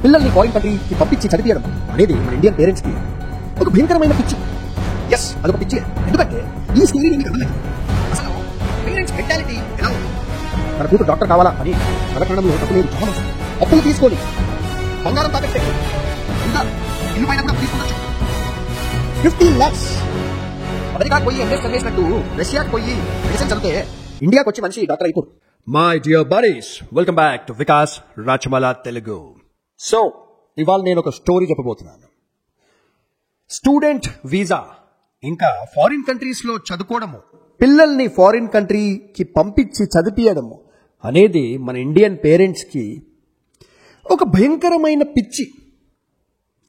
పిల్లల్ని ఫారిన్ కంట్రీకి పంపించి చదివించడం అనేది మన ఇండియన్ పేరెంట్స్ కి ఒక భయంకరమైన పిచ్చి. ఎస్, అదొక పిచ్చి. ఎందుకంటే ఈ స్టోరీ మీకు అర్థమైంది. అసలు పేరెంట్స్ మెంటాలిటీ ఎలా ఉంది? తన కూతురు డాక్టర్ కావాలా అని కళకణంలో తప్పు లేదు. చాలా అప్పులు తీసుకొని బంగారం తాకట్టే ఇంకా ఇల్లు పైన కూడా తీసుకున్నచ్చు. 15 lakhs అమెరికాకి పోయి ఎంఎస్ చదివేసినట్టు రష్యాకి పోయి మెడిసిన్ చదివితే ఇండియాకి వచ్చి మంచి డాక్టర్ అయిపోరు. My dear buddies, welcome back to Vikas Rachmala Telugu. So ఇవాళ నేను ఒక స్టోరీ చెప్పబోతున్నాను. స్టూడెంట్ వీసా ఇంకా ఫారిన్ కంట్రీస్ లో చదువుకోవడము, పిల్లల్ని ఫారిన్ కంట్రీకి పంపించి చదివించడము అనేది మన ఇండియన్ పేరెంట్స్ కి ఒక భయంకరమైన పిచ్చి.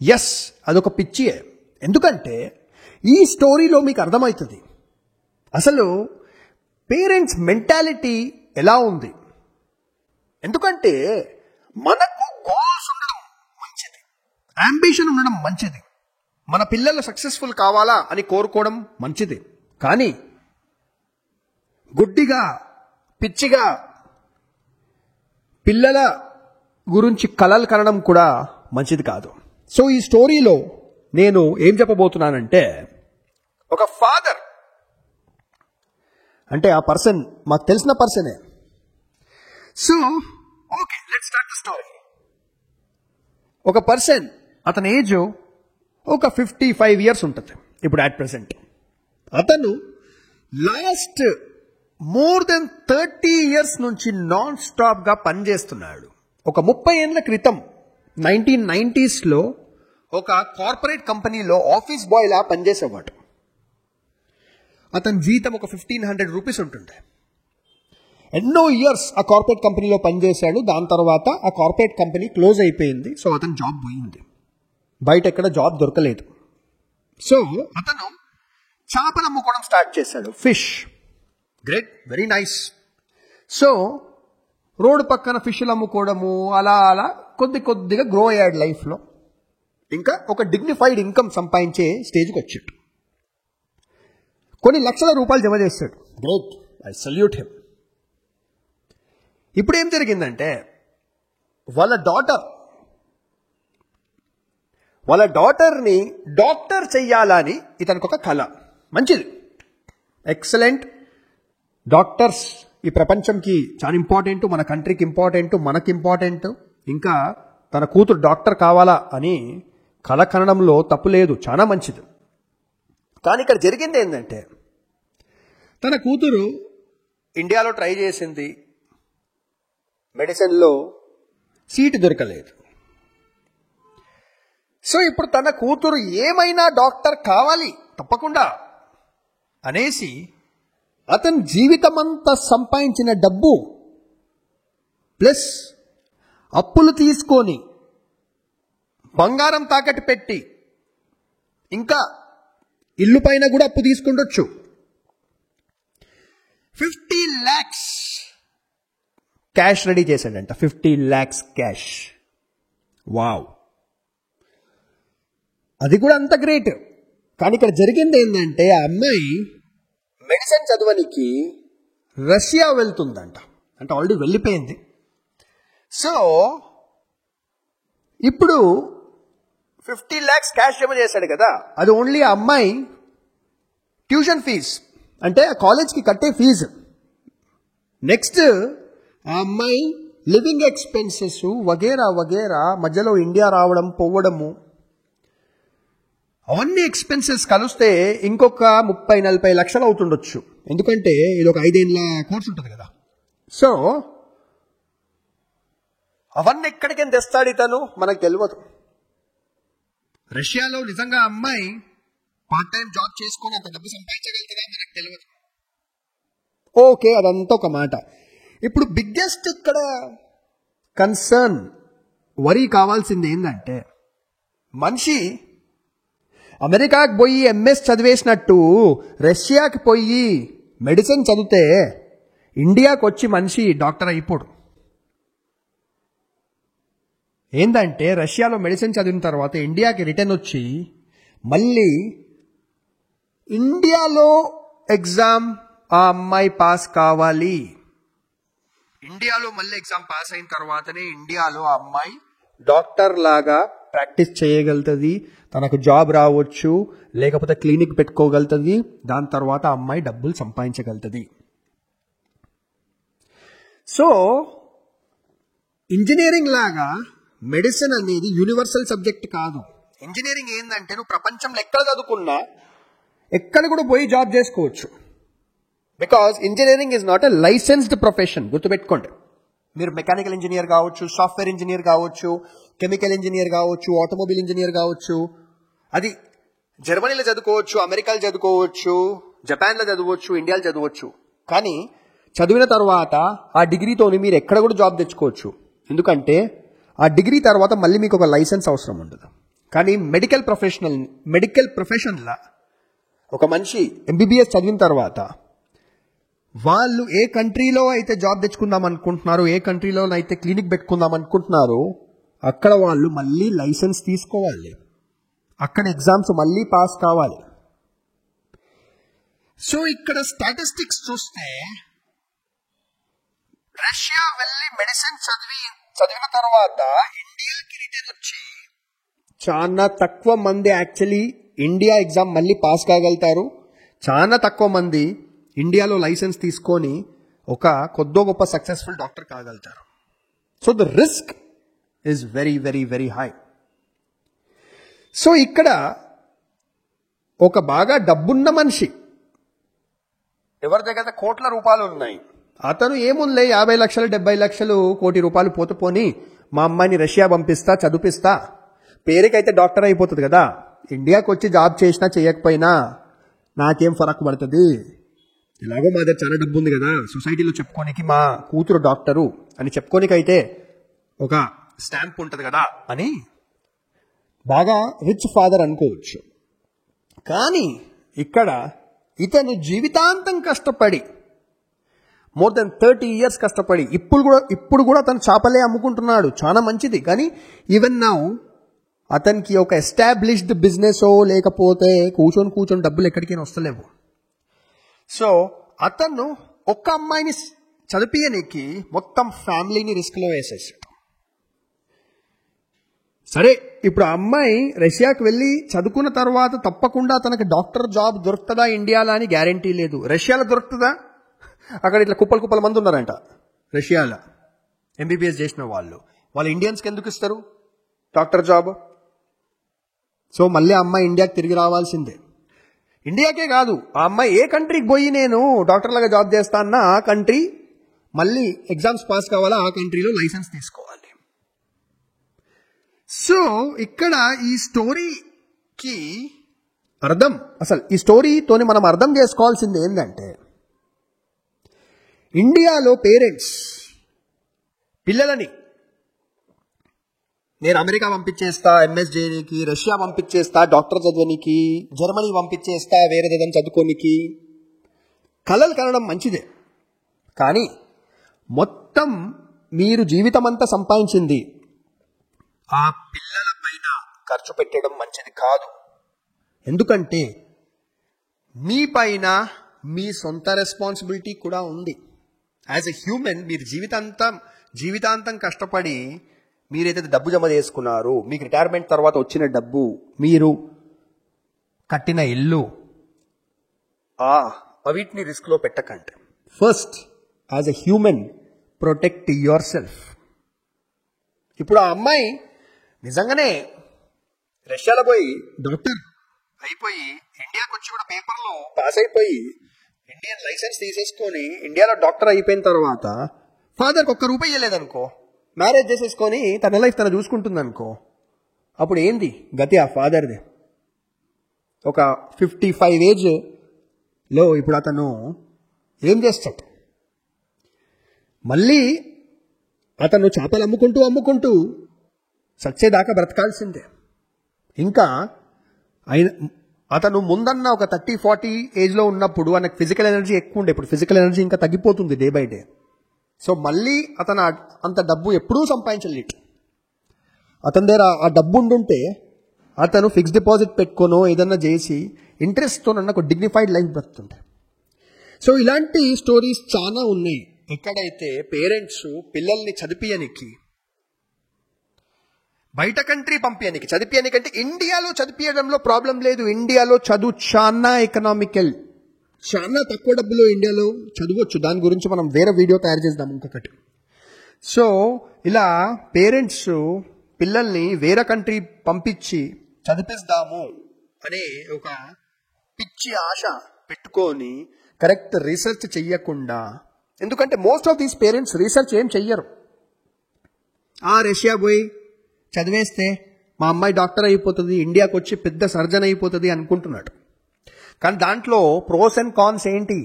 ఎస్, అదొక పిచ్చియే. ఎందుకంటే ఈ స్టోరీలో మీకు అర్థమవుతుంది అసలు పేరెంట్స్ మెంటాలిటీ ఎలా ఉంది. ఎందుకంటే మనకు గోల్స్ ఉండడం మంచిది, అంబిషన్ ఉండడం మంచిది, మన పిల్లలు సక్సెస్ఫుల్ కావాలా అని కోరుకోవడం మంచిది. కానీ గుడ్డిగా పిచ్చిగా పిల్లల గురించి కలలు కనడం కూడా మంచిది కాదు. సో ఈ స్టోరీలో నేను ఏం చెప్పబోతున్నానంటే, ఒక ఫాదర్ అంటే ఆ పర్సన్ మాకు తెలిసిన పర్సనే. So okay, let's start the story. ఒక పర్సన్, అతని ఏజ్ ఒక 55 years ఉంటుంది ఇప్పుడు అట్ ప్రెసెంట్. అతను లాస్ట్ మోర్ దెన్ 30 years నుంచి నాన్ స్టాప్ గా పనిచేస్తున్నాడు. ఒక 30 ఏళ్ల క్రితం 1990s లో ఒక కార్పొరేట్ కంపెనీలో ఆఫీస్ బాయ్ లా పనిచేసేవాడు. అతని జీతం ఒక 1500 రూపీస్ ఉంటుండే. ఎన్నో ఇయర్స్ ఆ కార్పొరేట్ కంపెనీలో పనిచేశాడు. దాని తర్వాత ఆ కార్పొరేట్ కంపెనీ క్లోజ్ అయిపోయింది. సో అతను జాబ్ పోయింది, బయట ఎక్కడ జాబ్ దొరకలేదు. సో అతను చేపలు అమ్ముకోవడం స్టార్ట్ చేశాడు. Fish, great, very nice. So road పక్కన ఫిష్లు అమ్ముకోవడము అలా అలా కొద్దిగా గ్రో అయ్యాడు లైఫ్లో. ఇంకా ఒక డిగ్నిఫైడ్ ఇన్కమ్ సంపాదించే స్టేజ్కి వచ్చాడు. కొన్ని లక్షల రూపాయలు జమ చేశాడు. Great, I salute him. ఇప్పుడు ఏం జరిగిందంటే వాళ్ళ డాటర్ని డాక్టర్ చెయ్యాలని ఇతనికి ఒక కళ. మంచిది, ఎక్సలెంట్. డాక్టర్స్ ఈ ప్రపంచంకి చాలా ఇంపార్టెంట్, మన కంట్రీకి ఇంపార్టెంట్, మనకి ఇంపార్టెంట్. ఇంకా తన కూతురు డాక్టర్ కావాలా అని కళ కనడంలో తప్పు లేదు, చాలా మంచిది. కానీ ఇక్కడ జరిగింది ఏంటంటే తన కూతురు ఇండియాలో ట్రై చేసింది, మెడిసిన్లో సీటు దొరకలేదు. సో ఇప్పుడు తన కూతురు ఏమైనా డాక్టర్ కావాలి తప్పకుండా అనేసి అతని జీవితమంతా సంపాదించిన డబ్బు ప్లస్ అప్పులు తీసుకొని బంగారం తాకట్టు పెట్టి ఇంకా ఇల్లు పైన కూడా అప్పు తీసుకుండొచ్చు. 50 lakhs క్యాష్ రెడీ చేశాడంట. 50 lakhs క్యాష్. వావ్, అది కూడా అంత గ్రేట్. కానీ ఇక్కడ జరిగింది ఏంటంటే ఆ అమ్మాయి మెడిసిన్ చదవనికి రష్యా వెళ్తుందంట. అంటే ఆల్రెడీ వెళ్ళిపోయింది. సో ఇప్పుడు 50 lakhs క్యాష్ జమ చేశాడు కదా, అది ఓన్లీ ఆ అమ్మాయి ట్యూషన్ ఫీజు, అంటే ఆ కాలేజ్కి కట్టే ఫీజు. నెక్స్ట్ ఆ అమ్మాయి లివింగ్ ఎక్స్పెన్సెస్ వగేరా వగేరా, మధ్యలో ఇండియా రావడం పోవడము, అవన్నీ ఎక్స్పెన్సెస్ కలిస్తే ఇంకొక 30-40 లక్షలు అవుతుండొచ్చు. ఎందుకంటే ఇది ఒక 5 ఏళ్ల కోర్స్ ఉంటుంది కదా. సో అవన్నీ ఎక్కడికైనా తెస్తాడు ఇతను మనకు తెలియదు. రష్యాలో నిజంగా అమ్మాయి పార్ట్ టైం జాబ్ చేసుకొని అంత డబ్బు సంపాదించగలుగుతుందా మనకు తెలియదు. ఓకే, అదంతా ఒక మాట. ఇప్పుడు బిగ్గెస్ట్ ఇక్కడ కన్సర్న్, వరీ కావాల్సింది ఏంటంటే మనిషి అమెరికాకి పోయి ఎంఎస్ చదివేసినట్టు రష్యాకి పోయి మెడిసిన్ చదివితే ఇండియాకి వచ్చి మనిషి డాక్టర్ అయిపోడు. ఏంటంటే రష్యాలో మెడిసిన్ చదివిన తర్వాత ఇండియాకి రిటర్న్ వచ్చి మళ్ళీ ఇండియాలో ఎగ్జామ్ ఆ అమ్మాయి పాస్ కావాలి. ఇండియాలో మళ్ళీ ఎగ్జామ్ పాస్ అయిన తర్వాతనే ఇండియాలో ఆ అమ్మాయి డాక్టర్ లాగా ప్రాక్టీస్ చేయగలుగుతుంది, తనకు జాబ్ రావచ్చు, లేకపోతే క్లినిక్ పెట్టుకోగలుగుతుంది, దాని తర్వాత అమ్మాయి డబ్బులు సంపాదించగలుగుతుంది. సో ఇంజనీరింగ్ లాగా మెడిసిన్ అనేది యూనివర్సల్ సబ్జెక్ట్ కాదు. ఇంజనీరింగ్ ఏంటంటే నువ్వు ప్రపంచంలో ఎక్కడ చదువుకున్నా ఎక్కడ కూడా పోయి జాబ్ చేసుకోవచ్చు. Because engineering is not a licensed profession. గుర్తుపెట్టుకోండి, మీరు మెకానికల్ ఇంజనీర్ కావచ్చు, సాఫ్ట్వేర్ ఇంజనీర్ కావచ్చు, కెమికల్ ఇంజనీర్ కావచ్చు, ఆటోమొబైల్ ఇంజనీర్ కావచ్చు. అది జర్మనీలో చదువుకోవచ్చు, అమెరికాలో చదువుకోవచ్చు, జపాన్లో చదవచ్చు, ఇండియాలో చదవచ్చు. కానీ చదివిన తర్వాత ఆ డిగ్రీతోని మీరు ఎక్కడ కూడా జాబ్ తెచ్చుకోవచ్చు. ఎందుకంటే ఆ డిగ్రీ తర్వాత మళ్ళీ మీకు ఒక లైసెన్స్ అవసరం ఉండదు. కానీ మెడికల్ ప్రొఫెషన్లా ఒక మనిషి ఎంబీబీఎస్ చదివిన తర్వాత వాళ్ళు ఏ కంట్రీలో అయితే జాబ్ తెచ్చుకుందాం అనుకుంటున్నారో, ఏ కంట్రీలో అయితే క్లినిక్ పెట్టుకుందాం అనుకుంటున్నారో అక్కడ వాళ్ళు మళ్ళీ లైసెన్స్ తీసుకోవాలి, అక్కడ ఎగ్జామ్స్ మళ్ళీ పాస్ కావాలి. సో ఇక్కడ స్టాటిస్టిక్స్ చూస్తే రష్యా వెళ్ళి మెడిసిన్ చదివిన తర్వాత ఇండియాకి రిటర్న్ వచ్చి చాలా తక్కువ మంది యాక్చువల్లీ ఇండియా ఎగ్జామ్ మళ్ళీ పాస్ కాగలుగుతారు. చాలా తక్కువ మంది ఇండియాలో లైసెన్స్ తీసుకొని ఒక కొద్దో గొప్ప సక్సెస్ఫుల్ డాక్టర్ కాగలుగుతారు. So the risk is very very very high. So ఇక్కడ ఒక బాగా డబ్బున్న మనిషి, ఎవరి దగ్గర కోట్ల రూపాయలు ఉన్నాయి, అతను ఏముందిలే 50 లక్షలు 70 లక్షలు కోటి రూపాయలు పోని మా అమ్మాయిని రష్యా పంపిస్తా, చదివిస్తా, పేరుకైతే డాక్టర్ అయిపోతుంది కదా, ఇండియాకి వచ్చి జాబ్ చేసినా చేయకపోయినా నాకేం ఫరక్ పడుతుంది, ఇలాగో మా దగ్గర చాలా డబ్బు ఉంది కదా, సొసైటీలో చెప్పుకోనికి మా కూతురు డాక్టరు అని చెప్పుకోనికైతే ఒక స్టాంప్ ఉంటుంది కదా అని బాగా రిచ్ ఫాదర్ అనుకోవచ్చు. కానీ ఇక్కడ ఇతను జీవితాంతం కష్టపడి మోర్ దెన్ 30 years కష్టపడి ఇప్పుడు కూడా అతను చేపలే అమ్ముకుంటున్నాడు, చాలా మంచిది. కానీ ఈవెన్ నౌ అతనికి ఒక ఎస్టాబ్లిష్డ్ బిజినెస్ లేకపోతే కూర్చొని డబ్బులు ఎక్కడికైనా వస్తలేవు. సో అతను ఒక్క అమ్మాయిని చదివియనికి మొత్తం ఫ్యామిలీని రిస్క్లో వేసేసాడు. సరే, ఇప్పుడు ఆ అమ్మాయి రష్యాకి వెళ్ళి చదువుకున్న తర్వాత తప్పకుండా తనకి డాక్టర్ జాబ్ దొరుకుతుందా ఇండియాలో అని గ్యారంటీ లేదు. రష్యాలో దొరుకుతుందా? అక్కడ ఇట్లా కుప్పల మంది ఉన్నారంట రష్యాలో ఎంబీబీఎస్ చేసిన వాళ్ళు ఇండియన్స్కి ఎందుకు ఇస్తారు డాక్టర్ జాబ్? సో మళ్ళీ ఆ అమ్మాయి ఇండియాకి తిరిగి రావాల్సిందే. ఇండియాకే కాదు, ఆ అమ్మాయి ఏ కంట్రీకి పోయి నేను డాక్టర్ లాగా జాబ్ చేస్తా అన్న ఆ కంట్రీ మళ్ళీ ఎగ్జామ్స్ పాస్ కావాలా, ఆ కంట్రీలో లైసెన్స్ తీసుకోవాలి. సో ఇక్కడ ఈ స్టోరీకి అసలు ఈ స్టోరీతోని మనం అర్థం చేసుకోవాల్సింది ఏంటంటే, ఇండియాలో పేరెంట్స్ పిల్లలని నేను అమెరికా పంపించేస్తా ఎంఎస్ చేయడానికి, రష్యా పంపించేస్తా డాక్టర్ చదవనికి, జర్మనీ పంపించేస్తా వేరేదేదని చదువుకోనికి కలలు కనడం మంచిదే. కానీ మొత్తం మీరు జీవితం అంతా సంపాదించింది ఆ పిల్లల పైన ఖర్చు పెట్టడం మంచిది కాదు. ఎందుకంటే మీ పైన మీ సొంత రెస్పాన్సిబిలిటీ కూడా ఉంది. యాజ్ ఎ హ్యూమన్ మీరు జీవితాంతం కష్టపడి మీరైతే డబ్బు జమ చేసుకున్నారు, మీకు రిటైర్మెంట్ తర్వాత వచ్చిన డబ్బు, మీరు కట్టిన ఇల్లు, అవిటిని రిస్క్లో పెట్టకండి. First as a human protect your self. ఇప్పుడు ఆ అమ్మాయి నిజంగానే రష్యాలో పోయి డాక్టర్ అయిపోయి ఇండియాకి వచ్చి కూడా పేపర్లో పాస్ అయిపోయి ఇండియన్ లైసెన్స్ తీసేసుకొని ఇండియాలో డాక్టర్ అయిపోయిన తర్వాత ఫాదర్కి ₹1 ఇవ్వలేదనుకో, మ్యారేజ్ చేసేసుకొని తన లైఫ్ తను చూసుకుంటుంది అనుకో, అప్పుడు ఏంది గతి ఆ ఫాదర్ది? ఒక 55 ఏజ్లో ఇప్పుడు అతను ఏం చేస్తాడు? మళ్ళీ అతను చేపలు అమ్ముకుంటూ సచ్చేదాకా బ్రతకాల్సిందే. ఇంకా అతను ముందన్న ఒక 30-40 ఏజ్లో ఉన్నప్పుడు ఆయనకు ఫిజికల్ ఎనర్జీ ఎక్కువ ఉండే, ఇప్పుడు ఫిజికల్ ఎనర్జీ ఇంకా తగ్గిపోతుంది డే బై డే. సో మళ్ళీ అతను అంత డబ్బు ఎప్పుడూ సంపాదించలేడు. అతని దగ్గర ఆ డబ్బు ఉండుంటే అతను ఫిక్స్డ్ డిపాజిట్ పెట్టుకోనో ఏదన్నా చేసి ఇంట్రెస్ట్తో ఒక డిగ్నిఫైడ్ లైఫ్ బ్రతుండే. సో ఇలాంటి స్టోరీస్ చాలా ఉన్నాయి ఎక్కడైతే పేరెంట్స్ పిల్లల్ని చదివియనికి బయట కంట్రీ పంపించడానికి చదివించడానికంటే ఇండియాలో చదివించడంలో ప్రాబ్లం లేదు. ఇండియాలో చదువు చాలా ఎకనామికల్, చాలా తక్కువ డబ్బులో ఇండియాలో చదవచ్చు. దాని గురించి మనం వేరే వీడియో తయారు చేద్దాం ఇంకొకటి. సో ఇలా పేరెంట్స్ పిల్లల్ని వేరే కంట్రీ పంపించి చదివిస్తాము అనే ఒక పిచ్చి ఆశ పెట్టుకొని కరెక్ట్ రీసెర్చ్ చెయ్యకుండా, ఎందుకంటే most of these parents research ఏం చెయ్యరు. రష్యా పోయి చదివేస్తే మా అమ్మాయి డాక్టర్ అయిపోతుంది, ఇండియాకి వచ్చి పెద్ద సర్జన్ అయిపోతుంది అనుకుంటున్నాడు. కానీ దాంట్లో ప్రోస్ అండ్ కాన్స్ ఏంటి,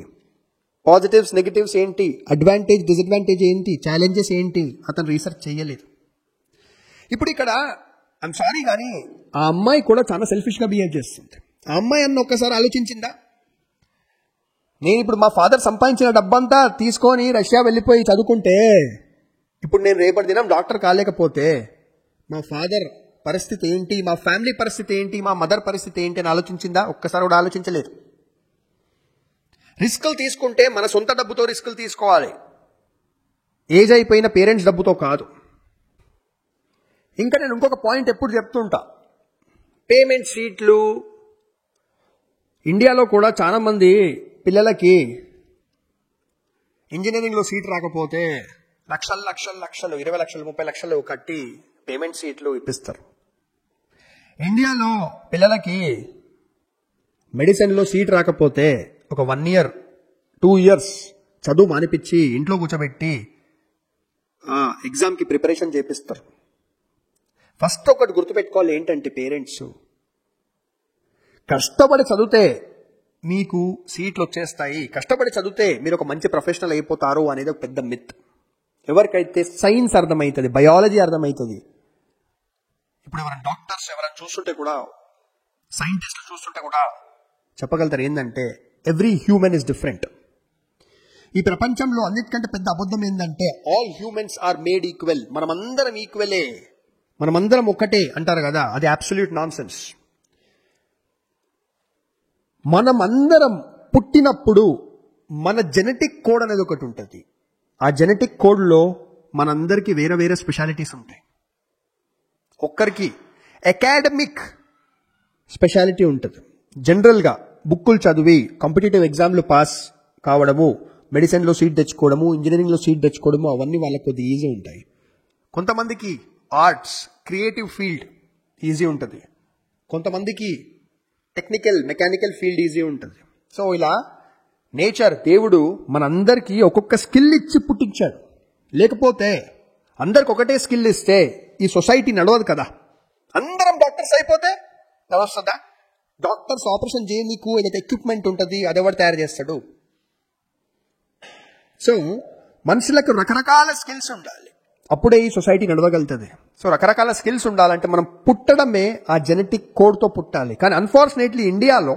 పాజిటివ్స్ నెగిటివ్స్ ఏంటి, అడ్వాంటేజ్ డిసడ్వాంటేజ్ ఏంటి, ఛాలెంజెస్ ఏంటి అతను రీసెర్చ్ చేయలేదు. ఇప్పుడు ఇక్కడ ఐఎమ్ సారీ కానీ ఆ అమ్మాయి కూడా చాలా సెల్ఫిష్గా బిహేవ్ చేస్తుంది. ఆ అమ్మాయి అన్న ఒక్కసారి ఆలోచించిందా, నేను ఇప్పుడు మా ఫాదర్ సంపాదించిన డబ్బంతా తీసుకొని రష్యా వెళ్ళిపోయి చదువుకుంటే ఇప్పుడు నేను రేపటి దినం డాక్టర్ కాలేకపోతే మా ఫాదర్ పరిస్థితి ఏంటి, మా ఫ్యామిలీ పరిస్థితి ఏంటి, మా మదర్ పరిస్థితి ఏంటి అని ఆలోచించిందా? ఒక్కసారి కూడా ఆలోచించలేదు. రిస్కులు తీసుకుంటే మన సొంత డబ్బుతో రిస్కులు తీసుకోవాలి, ఏజ్ అయిపోయిన పేరెంట్స్ డబ్బుతో కాదు. ఇంకా నేను ఇంకొక పాయింట్ ఎప్పుడు చెప్తుంటా, పేమెంట్ షీట్లు. ఇండియాలో కూడా చాలా మంది పిల్లలకి ఇంజనీరింగ్లో సీట్ రాకపోతే లక్షలు 20 లక్షలు 30 లక్షలు కట్టి పేమెంట్ సీట్లు ఇప్పిస్తారు. ఇండియాలో పిల్లలకి మెడిసిన్లో సీట్ రాకపోతే ఒక 1 year 2 years చదువు మానిపించి ఇంట్లో కూర్చోబెట్టి ఎగ్జామ్కి ప్రిపరేషన్ చేపిస్తారు. ఫస్ట్ ఒకటి గుర్తుపెట్టుకోవాలి ఏంటంటే, పేరెంట్స్ కష్టపడి చదివితే మీకు సీట్లు వచ్చేస్తాయి, కష్టపడి చదివితే మీరు ఒక మంచి ప్రొఫెషనల్ అయిపోతారు అనేది ఒక పెద్ద మిత్. ఎవరికైతే సైన్స్ అర్థమవుతుంది, బయాలజీ అర్థమవుతుంది, ఇప్పుడు ఎవరైనా డాక్టర్స్ ఎవరైనా చూస్తుంటే కూడా, సైంటిస్టులు చూస్తుంటే కూడా చెప్పగలుగుతారు ఏంటంటే ఎవ్రీ హ్యూమన్ ఇస్ డిఫరెంట్. ఈ ప్రపంచంలో అన్నిటికంటే పెద్ద అబద్ధం ఏంటంటే all humans are made equal, మనమందరం ఈక్వలే, మనమందరం ఒక్కటే అంటారు కదా, అది అబ్సల్యూట్ నాన్సెన్స్. మనమందరం పుట్టినప్పుడు మన జెనెటిక్ కోడ్ అనేది ఒకటి ఉంటుంది. ఆ జెనెటిక్ కోడ్లో మనందరికీ వేరే వేరే స్పెషాలిటీస్ ఉంటాయి. ఒక్కరికి అకాడమిక్ స్పెషాలిటీ ఉంటుంది. జనరల్గా బుక్కులు చదివి కాంపిటేటివ్ ఎగ్జామ్లు పాస్ కావడము, మెడిసిన్లో సీట్ తెచ్చుకోవడము, ఇంజనీరింగ్లో సీట్ తెచ్చుకోవడము, అవన్నీ వాళ్ళకి కొద్దిగా ఈజీ ఉంటాయి. కొంతమందికి ఆర్ట్స్ క్రియేటివ్ ఫీల్డ్ ఈజీ ఉంటుంది, కొంతమందికి టెక్నికల్ మెకానికల్ ఫీల్డ్ ఈజీ ఉంటుంది. సో ఇలా నేచర్ దేవుడు మనందరికీ ఒక్కొక్క స్కిల్ ఇచ్చి పుట్టించాడు. లేకపోతే అందరికి ఒకటే స్కిల్ ఇస్తే ఈ సొసైటీ నడవదు కదా. అందరం డాక్టర్స్ అయిపోతే నడుస్తుందా? డాక్టర్స్ ఆపరేషన్ చేయనీకు ఏదైతే ఎక్విప్మెంట్ ఉంటుంది అది ఎవరు తయారు చేస్తాడు? సో మనుషులకు రకరకాల స్కిల్స్ ఉండాలి, అప్పుడే ఈ సొసైటీ నడవగలుగుతుంది. సో రకరకాల స్కిల్స్ ఉండాలంటే మనం పుట్టడమే ఆ జెనెటిక్ కోడ్తో పుట్టాలి. కానీ అన్ఫార్చునేట్లీ ఇండియాలో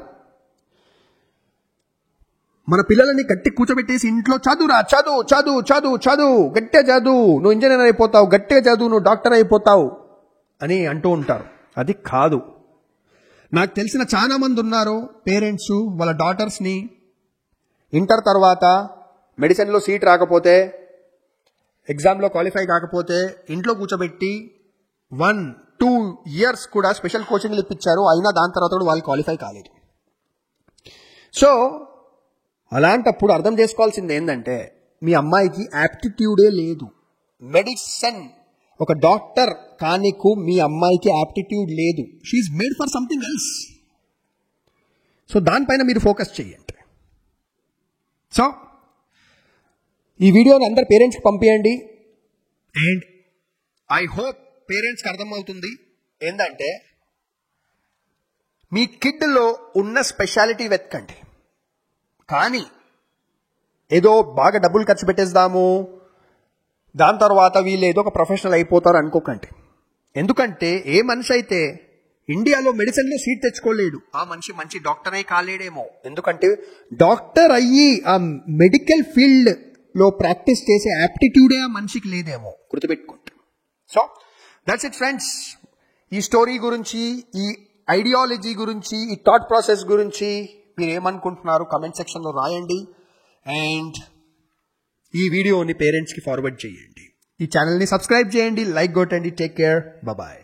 మన పిల్లలని గట్టి కూర్చోబెట్టేసి ఇంట్లో చదువురా, చదువు చదువు చదువు చదువు గట్టిగా చదువు, నువ్వు ఇంజనీర్ అయిపోతావు, గట్టిగా చదువు, నువ్వు డాక్టర్ అయిపోతావు అని అంటూ ఉంటారు. అది కాదు. నాకు తెలిసిన చాలా మంది ఉన్నారు పేరెంట్స్ వాళ్ళ డాటర్స్ని ఇంటర్ తర్వాత మెడిసిన్లో సీట్ రాకపోతే, ఎగ్జామ్లో క్వాలిఫై కాకపోతే ఇంట్లో కూర్చోబెట్టి 1-2 years కూడా స్పెషల్ కోచింగ్లు ఇప్పించారు. అయినా దాని తర్వాత కూడా వాళ్ళు క్వాలిఫై కాలేదు. సో అలాంటప్పుడు అర్థం చేసుకోవాల్సింది ఏంటంటే మీ అమ్మాయికి యాప్టిట్యూడే లేదు. మెడిసిన్ ఒక డాక్టర్ కానీకు మీ అమ్మాయికి యాప్టిట్యూడ్ లేదు. She is made for something else. So దానిపైన మీరు ఫోకస్ చేయండి. సో ఈ వీడియోని అందరు పేరెంట్స్కి పంపించండి. అండ్ ఐ హోప్ పేరెంట్స్కి అర్థమవుతుంది ఏంటంటే మీ కిడ్లో ఉన్న స్పెషాలిటీ వెతకండి. కానీ ఏదో బాగా డబ్బులు ఖర్చు పెట్టేద్దాము, దాని తర్వాత వీళ్ళు ఏదో ఒక ప్రొఫెషనల్ అయిపోతారు అనుకోకండి. ఎందుకంటే ఏ మనిషి అయితే ఇండియాలో మెడిసిన్లో సీట్ తెచ్చుకోలేడు ఆ మనిషి మంచి డాక్టర్ అయి కాలేడేమో. ఎందుకంటే డాక్టర్ అయ్యి ఆ మెడికల్ ఫీల్డ్లో ప్రాక్టీస్ చేసే యాప్టిట్యూడే ఆ మనిషికి లేదేమో, గుర్తుపెట్టుకోండి. So that's it friends. ఈ స్టోరీ గురించి, ఈ ఐడియాలజీ గురించి, ఈ థాట్ ప్రాసెస్ గురించి మీరు ఏమనుకుంటున్నారు కామెంట్ సెక్షన్లో రాయండి. అండ్ ఈ వీడియోని పేరెంట్స్కి ఫార్వర్డ్ చేయండి. ఈ ఛానల్ని సబ్స్క్రైబ్ చేయండి, లైక్ కొట్టండి. Take care, bye.